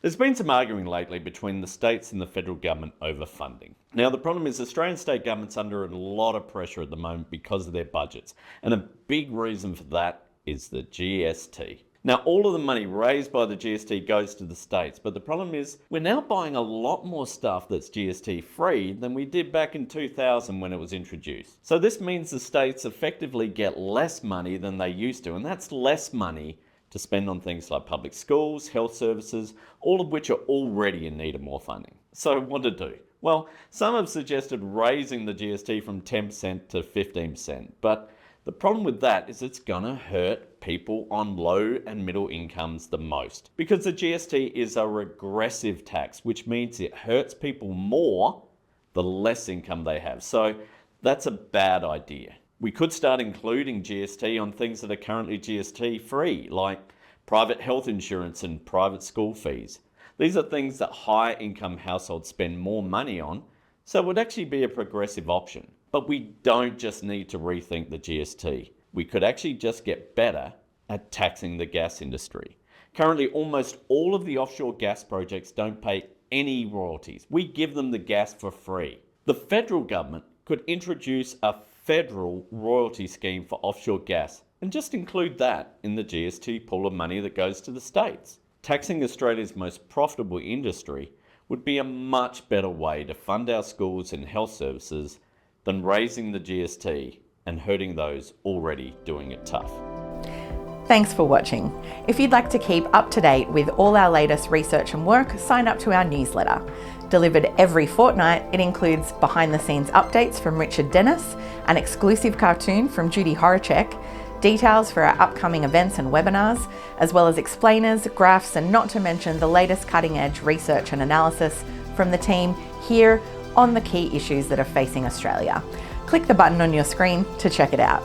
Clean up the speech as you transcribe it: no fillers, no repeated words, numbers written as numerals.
There's been some arguing lately between the states and the federal government over funding. Now, the problem is Australian state government's under a lot of pressure at the moment because of their budgets. And a big reason for that is the GST. Now, all of the money raised by the GST goes to the states, but the problem is we're now buying a lot more stuff that's GST free than we did back in 2000 when it was introduced. So this means the states effectively get less money than they used to, and that's less money to spend on things like public schools, health services, all of which are already in need of more funding. So what to do? Well, some have suggested raising the GST from 10% to 15%, but the problem with that is it's gonna hurt people on low and middle incomes the most, because the GST is a regressive tax, which means it hurts people more the less income they have. So that's a bad idea. We could start including GST on things that are currently GST free, like private health insurance and private school fees. These are things that higher income households spend more money on, so it would actually be a progressive option. But we don't just need to rethink the GST. We could actually just get better at taxing the gas industry. Currently, almost all of the offshore gas projects don't pay any royalties. We give them the gas for free. The federal government could introduce a federal royalty scheme for offshore gas and just include that in the GST pool of money that goes to the states. Taxing Australia's most profitable industry would be a much better way to fund our schools and health services than raising the GST and hurting those already doing it tough. Thanks for watching. If you'd like to keep up to date with all our latest research and work, sign up to our newsletter. Delivered every fortnight, it includes behind-the-scenes updates from Richard Dennis, an exclusive cartoon from Judy Horacek, details for our upcoming events and webinars, as well as explainers, graphs, and not to mention the latest cutting-edge research and analysis from the team here on the key issues that are facing Australia. Click the button on your screen to check it out.